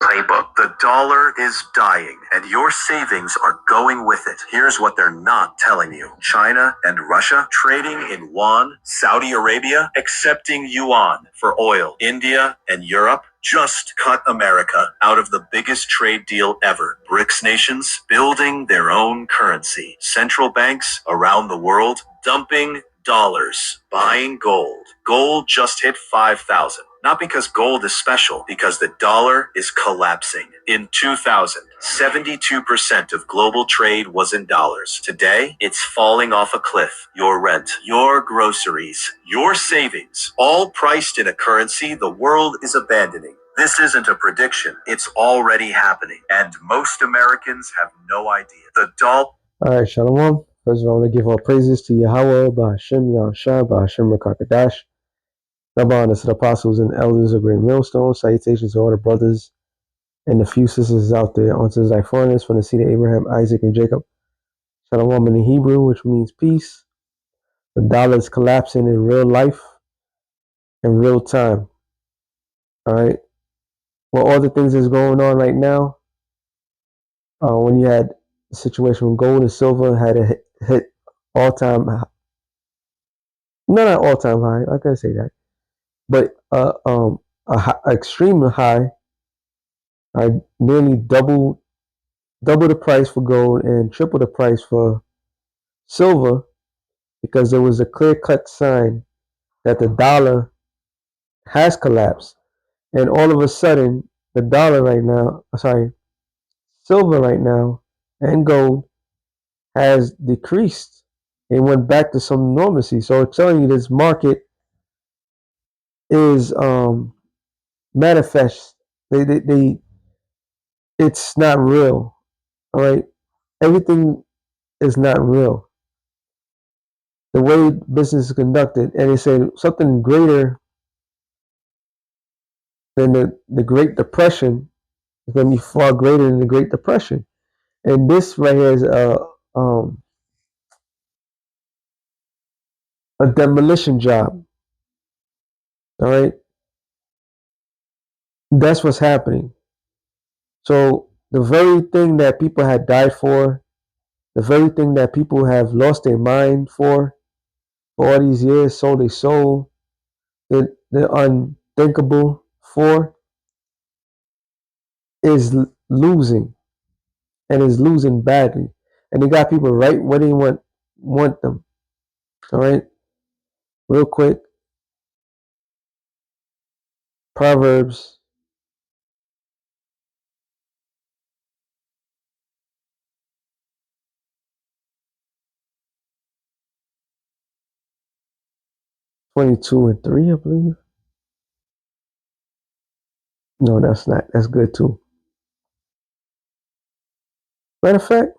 playbook. The dollar is dying, and your savings are going with it. Here's what they're not telling you. China and Russia trading in yuan, Saudi Arabia accepting yuan for oil, India and Europe just cut America out of the biggest trade deal ever. BRICS nations building their own currency. Central banks around the world dumping dollars, buying gold. Gold just hit 5,000. Not because gold is special, because the dollar is collapsing. In 2000, 72% of global trade was in dollars. Today, it's falling off a cliff. Your rent, your groceries, your savings, all priced in a currency the world is abandoning. This isn't a prediction. It's already happening. And most Americans have no idea. The dollar... All right, Shalom. First of all, I want to give all praises to Yahweh, Ba'ashem, Yahushua, Ba'ashem, Rakakadash. Rabban, to the apostles and elders of Great Millstone. Salutations to all the brothers and the few sisters out there. Onto thy foreigners from the seed of Abraham, Isaac, and Jacob. Shalom in the Hebrew, which means peace. The dollar is collapsing in real life, in real time. All right. Well, all the things that's going on right now, when you had a situation when gold and silver had a hit all-time high. Not all-time high, I can't say that. But extremely high, nearly double the price for gold and triple the price for silver, because there was a clear-cut sign that the dollar has collapsed. And all of a sudden, the dollar right now, silver right now, and gold has decreased and went back to some normalcy. So it's telling you this market is manifest. It's not real. All right, everything is not real. The way business is conducted, and they say something greater than the Great Depression is going to be far greater than the Great Depression. And this right here is a demolition job. All right, that's what's happening. So the very thing that people had died for, the very thing that people have lost their mind for all these years, sold their soul, the unthinkable for, is losing, and is losing badly. And they got people right where they want them. All right, real quick, Proverbs 22:3, I believe. No, that's not. That's good too. Matter of fact,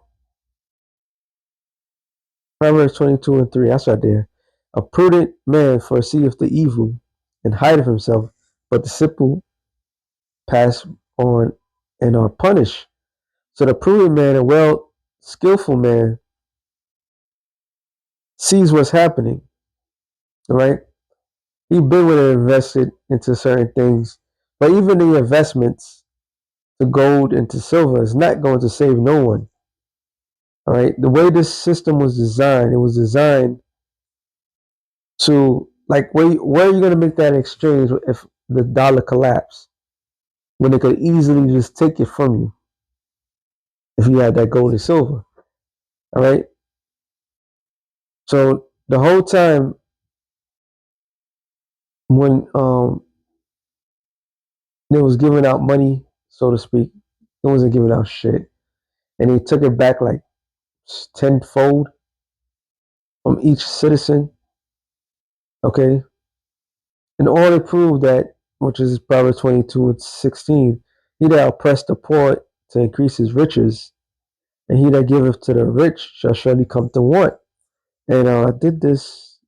Proverbs 22:3. That's right there. A prudent man foreseeth the evil and hideth himself, but the simple pass on and are punished. So the prudent man, a well skillful man, sees what's happening. All right. He's been with it, invested into certain things, but even the investments to gold and to silver is not going to save no one. All right. The way this system was designed, it was designed to, like, where are you going to make that exchange if the dollar collapsed, when they could easily just take it from you if you had that gold and silver? All right. So the whole time when they was giving out money, so to speak, it wasn't giving out shit, and they took it back like tenfold from each citizen. Okay, in order to prove that, which is Proverbs 22:16, he that oppressed the poor to increase his riches, and he that giveth to the rich shall surely come to want. And I did this.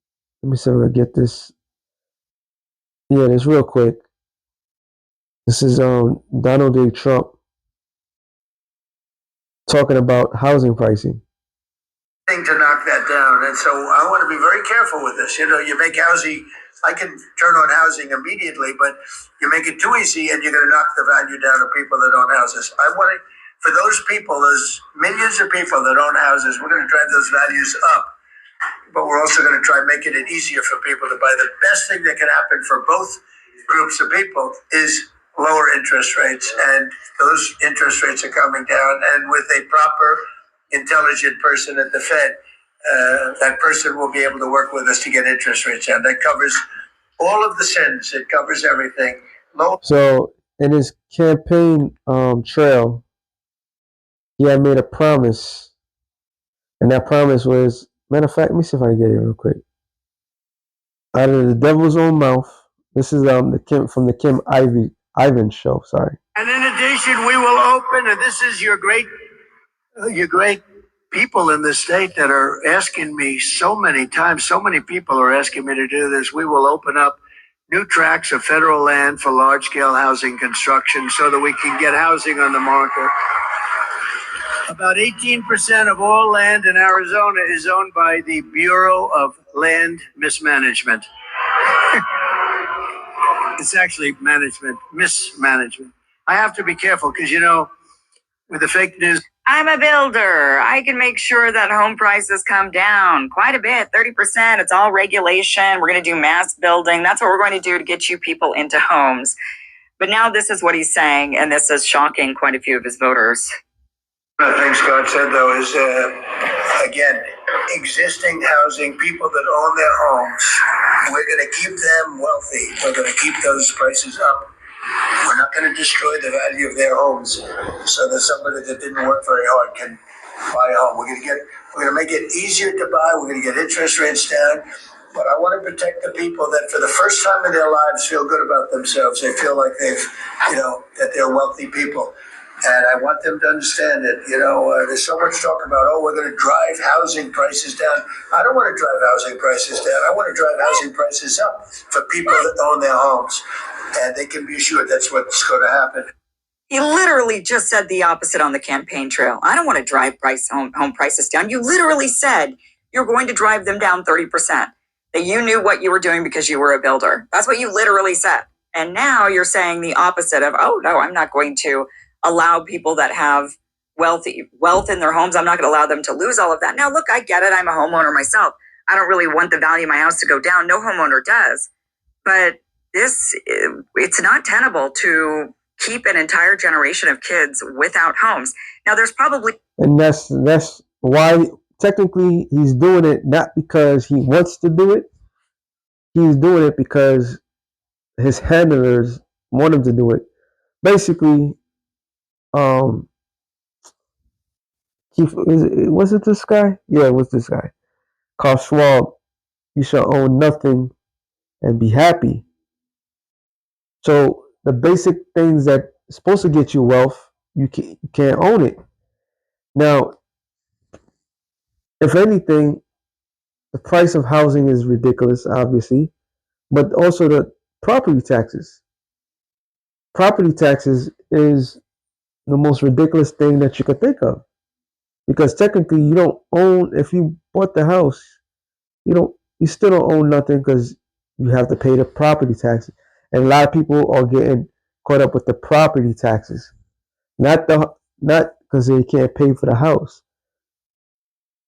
Let me see if I get this. Yeah, this real quick. This is Donald J. Trump talking about housing pricing. To knock that down. And so I want to be very careful with this. You know, you make housing, I can turn on housing immediately, but you make it too easy and you're going to knock the value down of people that own houses. I want to, for those people, those millions of people that own houses, we're going to drive those values up. But we're also going to try making it easier for people to buy. The best thing that can happen for both groups of people is lower interest rates, and those interest rates are coming down. And with a proper, intelligent person at the Fed, that person will be able to work with us to get interest rates down. That covers all of the sins. It covers everything. So in his campaign trail, he had made a promise, and that promise was, matter of fact, let me see if I can get it real quick. Out of the devil's own mouth. This is from the Kim Ivan show. Sorry. And in addition, we will open, and this is your great people in the state that are asking me so many times. So many people are asking me to do this. We will open up new tracts of federal land for large-scale housing construction so that we can get housing on the market. About 18% of all land in Arizona is owned by the Bureau of Land Mismanagement. It's actually mismanagement. I have to be careful because, you know, with the fake news. I'm a builder. I can make sure that home prices come down quite a bit, 30%. It's all regulation. We're going to do mass building. That's what we're going to do to get you people into homes. But now this is what he's saying, and this is shocking quite a few of his voters. One of the things God said, though, is, again, existing housing, people that own their homes, we're going to keep them wealthy. We're going to keep those prices up. We're not going to destroy the value of their homes so that somebody that didn't work very hard can buy a home. We're going to make it easier to buy. We're going to get interest rates down. But I want to protect the people that for the first time in their lives feel good about themselves. They feel like that they're wealthy people. And I want them to understand that, there's so much talk about, we're going to drive housing prices down. I don't want to drive housing prices down. I want to drive housing prices up for people that own their homes. And they can be assured that's what's going to happen. He literally just said the opposite on the campaign trail. I don't want to drive home prices down. You literally said you're going to drive them down 30%. That you knew what you were doing because you were a builder. That's what you literally said. And now you're saying the opposite of, no, I'm not going to allow people that have wealth in their homes. I'm not going to allow them to lose all of that. Now, look, I get it. I'm a homeowner myself. I don't really want the value of my house to go down. No homeowner does. But it's not tenable to keep an entire generation of kids without homes. Now, there's probably... And that's why technically he's doing it not because he wants to do it. He's doing it because his handlers want him to do it. Basically, was it this guy? Yeah, it was this guy. Klaus Schwab, you shall own nothing and be happy. So the basic things that are supposed to get you wealth, you can't own it. Now, if anything, the price of housing is ridiculous, obviously, but also the property taxes. Property taxes is the most ridiculous thing that you could think of. Because technically you don't own, if you bought the house, you still don't own nothing because you have to pay the property taxes. And a lot of people are getting caught up with the property taxes. Not because they can't pay for the house.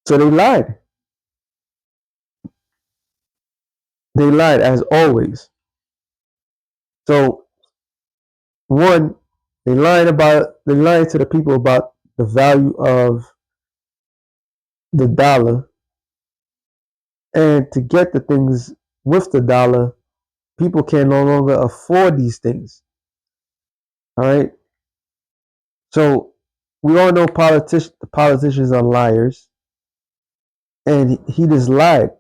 So they lied. They lied as always. So one, they lied to the people about the value of the dollar. And to get the things with the dollar, people can no longer afford these things. All right. So we all know the politicians are liars. And he just lied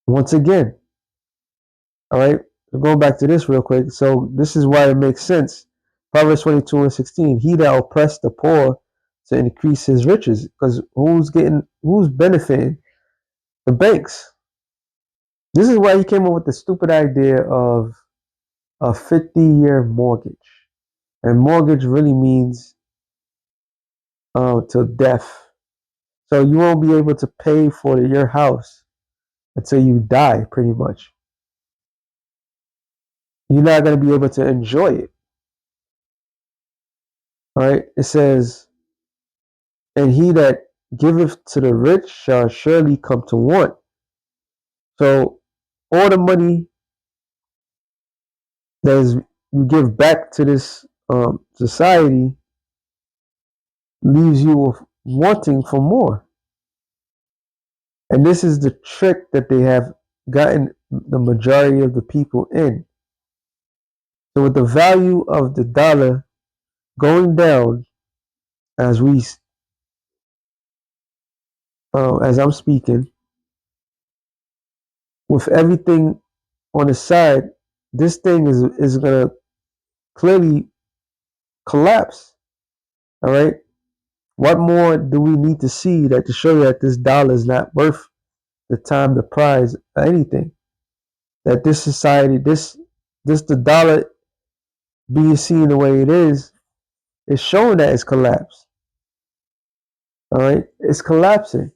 once again. All right. Going back to this real quick. So this is why it makes sense. Proverbs 22:16. He that oppressed the poor to increase his riches. Because who's benefiting? The banks. This is why he came up with the stupid idea of a 50-year mortgage. And mortgage really means to death. So you won't be able to pay for your house until you die, pretty much. You're not going to be able to enjoy it. All right. It says, and he that giveth to the rich shall surely come to want. So all the money that is you give back to this society leaves you wanting for more. And this is the trick that they have gotten the majority of the people in. So with the value of the dollar going down as as I'm speaking, with everything on the side, this thing is gonna clearly collapse. All right. What more do we need to see that to show you that this dollar is not worth the time, the prize, or anything? That this society, this the dollar being seen the way it is showing that it's collapsed. All right, it's collapsing.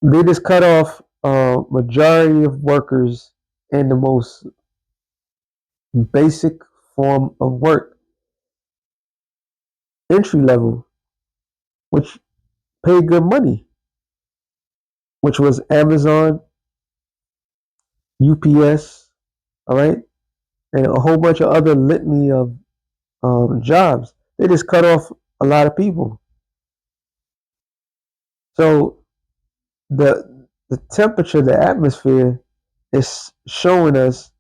They just cut off majority of workers in the most basic form of work, entry level, which paid good money, which was Amazon, UPS, all right, and a whole bunch of other litany of jobs. They just cut off a lot of people. So the temperature, the atmosphere is showing us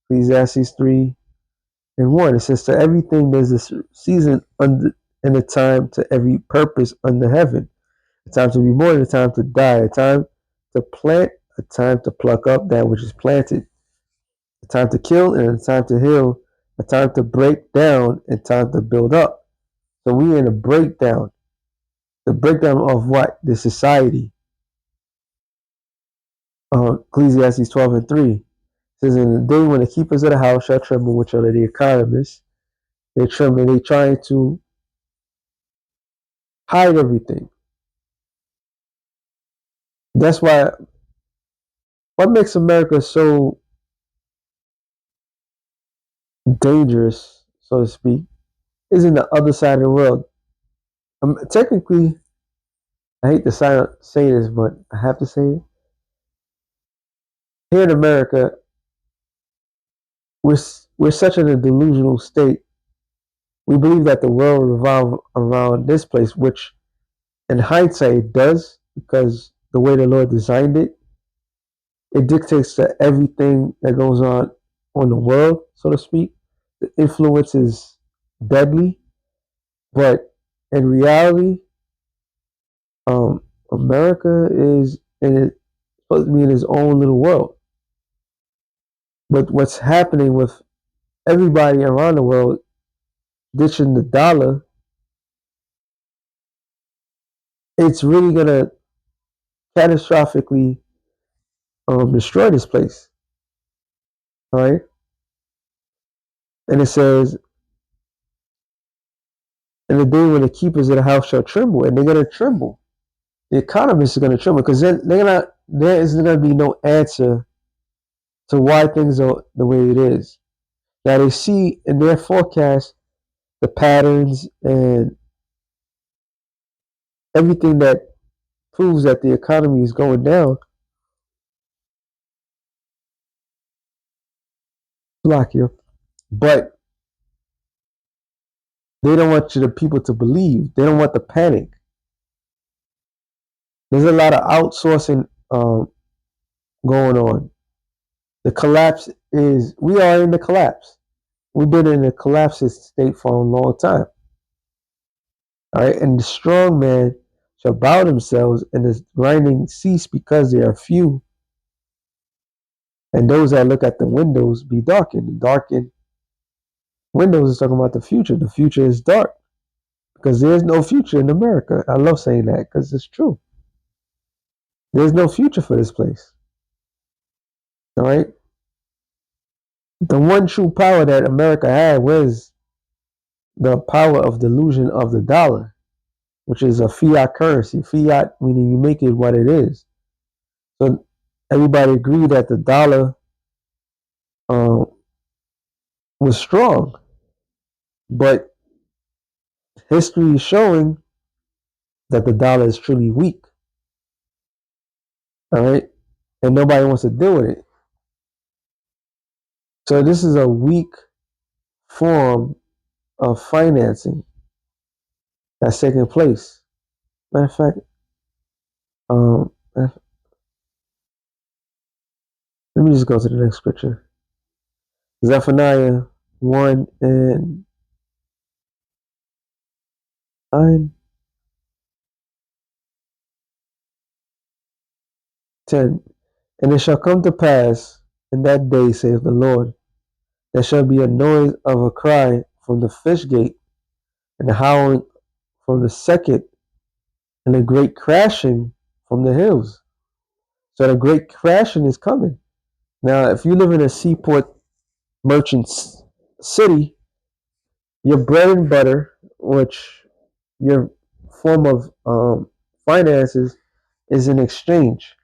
Ecclesiastes 3:1. It says, to everything there's a season under and a time to every purpose under heaven. A time to be born, a time to die, a time to plant, a time to pluck up that which is planted, a time to kill and a time to heal, a time to break down and time to build up. So we're in a breakdown. The breakdown of what? The society. Ecclesiastes 12:3 says, in the day when the keepers of the house shall tremble, which are the economists, they tremble, they trying to hide everything. That's why, what makes America so dangerous, so to speak, is in the other side of the world. Technically, I hate to say this, but I have to say it. Here in America, we're such in a delusional state. We believe that the world revolves around this place, which in hindsight it does, because the way the Lord designed it, it dictates to everything that goes on the world, so to speak. The influence is deadly, but in reality, America is supposed to be in its own little world. But what's happening with everybody around the world ditching the dollar, it's really gonna catastrophically destroy this place. All right, and it says, "In the day when the keepers of the house shall tremble," and they're gonna tremble. The economists are gonna tremble because then there isn't gonna be no answer to why things are the way it is. Now they see in their forecast the patterns and everything that proves that the economy is going down. Block you, but they don't want the people to believe. They don't want the panic. There's a lot of outsourcing going on. The collapse is, we are in the collapse. We've been in a collapse state for a long time. All right, and the strong man shall bow themselves, and the grinding cease because they are few. And those that look at the windows be darkened. And darkened windows is talking about the future. The future is dark because there's no future in America. I love saying that because it's true. There's no future for this place. All right. The one true power that America had was the power of delusion of the dollar. which is a fiat currency. Fiat meaning you make it what it is. So everybody agreed that the dollar was strong, but history is showing that the dollar is truly weak. All right, and nobody wants to deal with it. So this is a weak form of financing that's taking place. Matter of fact, let me just go to the next scripture. Zephaniah 1 and 9, 10. And it shall come to pass in that day, saith the Lord, there shall be a noise of a cry from the fish gate, and the howling from the second, and a great crashing from the hills. So the great crashing is coming. Now, if you live in a seaport merchant city, your bread and butter, which your form of finances, is an exchange.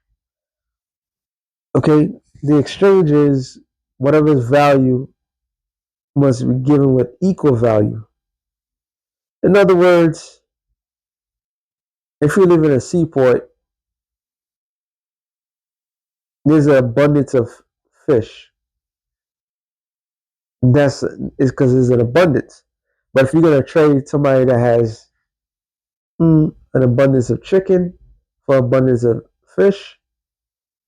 Okay, the exchange is whatever's value must be given with equal value. In other words, if you live in a seaport, there's an abundance of fish. That's is because there's an abundance. But if you're gonna trade somebody that has an abundance of chicken for abundance of fish,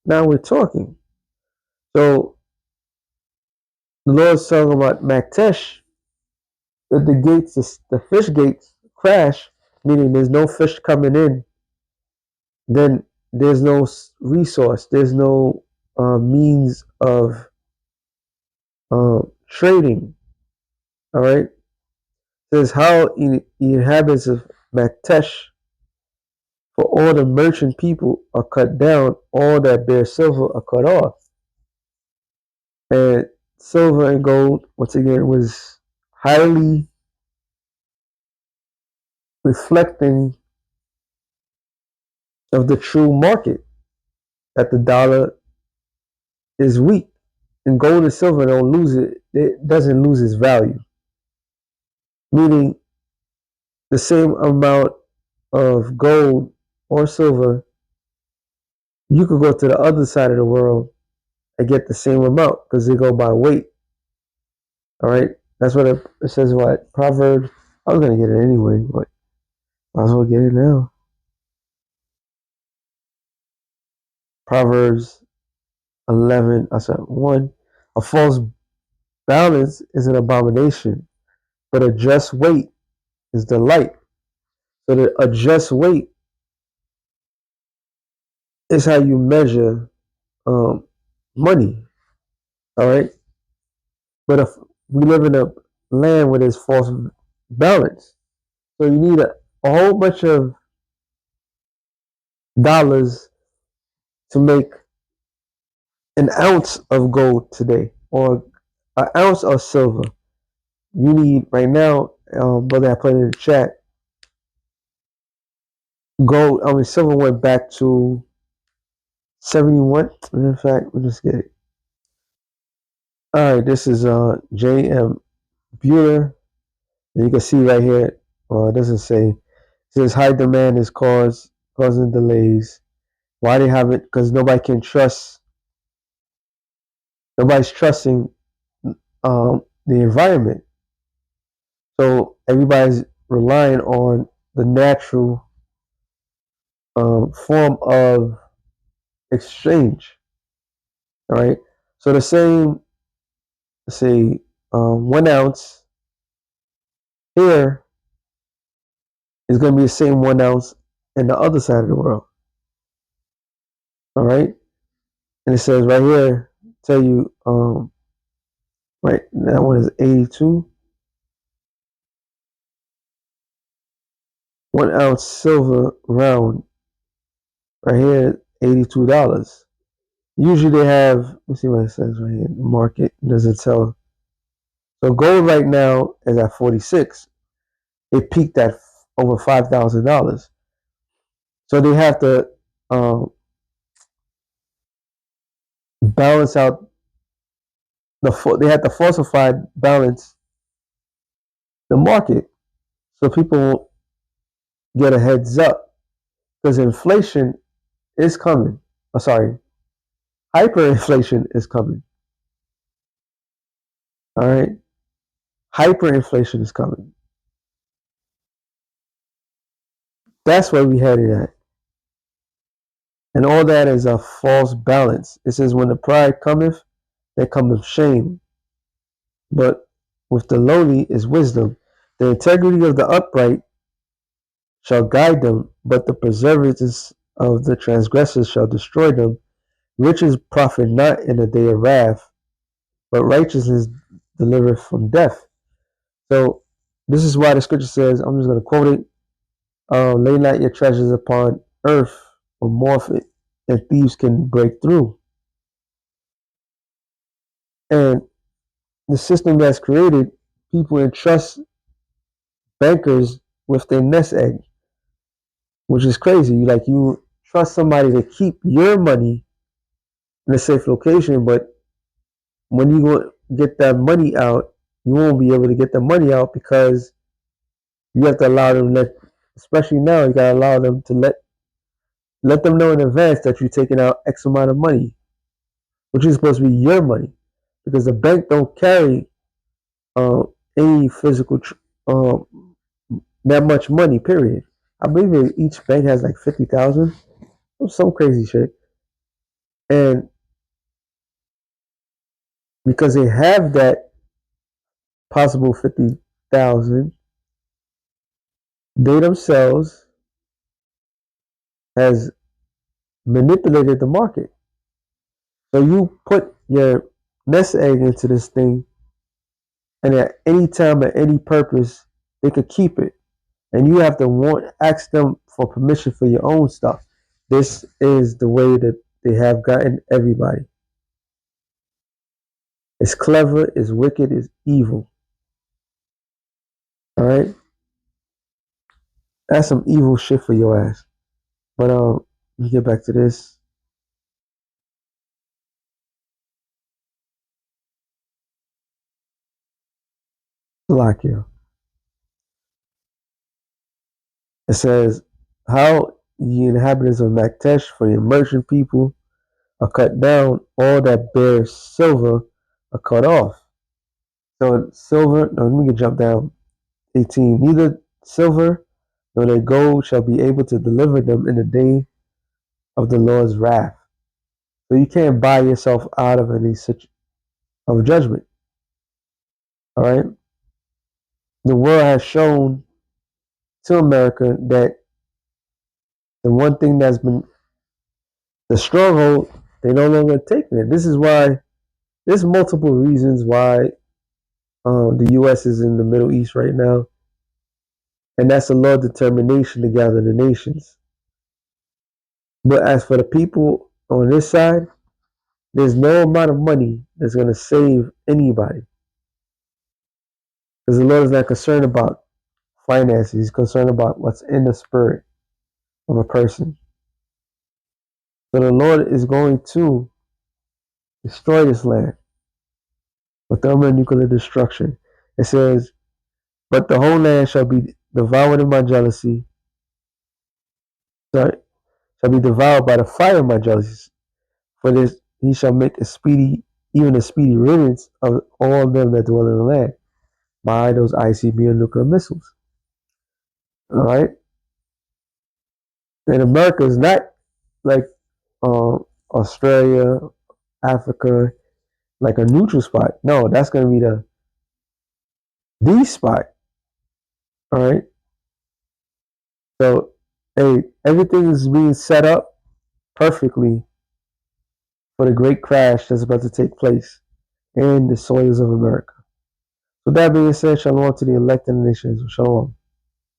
now we're talking. So the Lord's talking about Maktesh, that the gates, the fish gates crash, meaning there's no fish coming in, then there's no resource, there's no means of trading. All right. It says how inhabitants of Maktesh, for all the merchant people are cut down, all that bear silver are cut off. And silver and gold, once again, was highly reflecting of the true market, that the dollar is weak. And gold and silver don't lose it doesn't lose its value. Meaning the same amount of gold or silver, you could go to the other side of the world and get the same amount because they go by weight. All right, that's what it says. What Proverbs? I was gonna get it anyway, but might as well get it now. Proverbs 11. I said 1. A false balance is an abomination, but a just weight is delight. So a just weight is how you measure money. All right, but if we live in a land where there's false balance, so you need a whole bunch of dollars to make an ounce of gold today, or an ounce of silver. You need right now, brother, I put it in the chat. Silver went back to 71. In fact, we'll just get it. All right, this is J.M. Bueller. And you can see right here, it doesn't say. It says high demand is causing delays. Why they have it? Because nobody can trust. Nobody's trusting the environment. So everybody's relying on the natural form of exchange. All right. So the same, say, 1 ounce here is going to be the same 1 ounce in the other side of the world. All right. And it says right here, tell you, right, that one is 82. 1 ounce silver round right here, $82. Usually they have, let's see what it says right here. The market doesn't tell. So gold right now is at 46. It peaked at over $5,000. So they have to balance out they have to falsify balance the market so people get a heads up because inflation is coming. Oh, sorry, hyperinflation is coming. All right, hyperinflation is coming. That's where we headed at. And all that is a false balance. It says, when the pride cometh, there cometh shame. But with the lowly is wisdom. The integrity of the upright shall guide them, but the perseverance of the transgressors shall destroy them. Riches profit not in the day of wrath, but righteousness delivereth from death. So this is why the scripture says, I'm just going to quote it, lay not your treasures upon earth or morph it, and thieves can break through. And the system that's created, people entrust bankers with their nest egg, which is crazy. You trust somebody to keep your money in a safe location, but when you go get that money out, you won't be able to get the money out because you have to allow them especially now, you gotta allow them to let them know in advance that you're taking out X amount of money, which is supposed to be your money, because the bank don't carry any physical that much money. Period. I believe each bank has like 50,000, some crazy shit, and because they have that possible 50,000, they themselves has manipulated the market. So you put your nest egg into this thing, and at any time, at any purpose, they could keep it. And you have to ask them for permission for your own stuff. This is the way that they have gotten everybody. It's clever, it's wicked, it's evil. All right? That's some evil shit for your ass. But let me get back to this. Slovakia. It says, how ye inhabitants of Maktesh, for the merchant people are cut down, all that bear silver are cut off. So silver, no, let me jump down 18. Neither silver nor their gold shall be able to deliver them in the day of the Lord's wrath. So you can't buy yourself out of any such of judgment. All right. The world has shown to America that the one thing that's been the stronghold, they no longer taking it. This is why there's multiple reasons why the U.S. is in the Middle East right now, and that's a Lord's determination to gather the nations. But as for the people on this side, there's no amount of money that's going to save anybody, because the Lord is not concerned about finances. He's concerned about what's in the spirit of a person. So the Lord is going to destroy this land with thermonuclear destruction. It says, but the whole land shall be devoured in my jealousy. Sorry, shall be devoured by the fire of my jealousy. For this he shall make even a speedy riddance of all them that dwell in the land by those ICBM nuclear missiles. All right? And America is not like Australia, Africa, like a neutral spot. No, that's going to be the spot. All right? So, hey, everything is being set up perfectly for the great crash that's about to take place in the soils of America. With that being said, shalom to the elect and the nations. Shalom.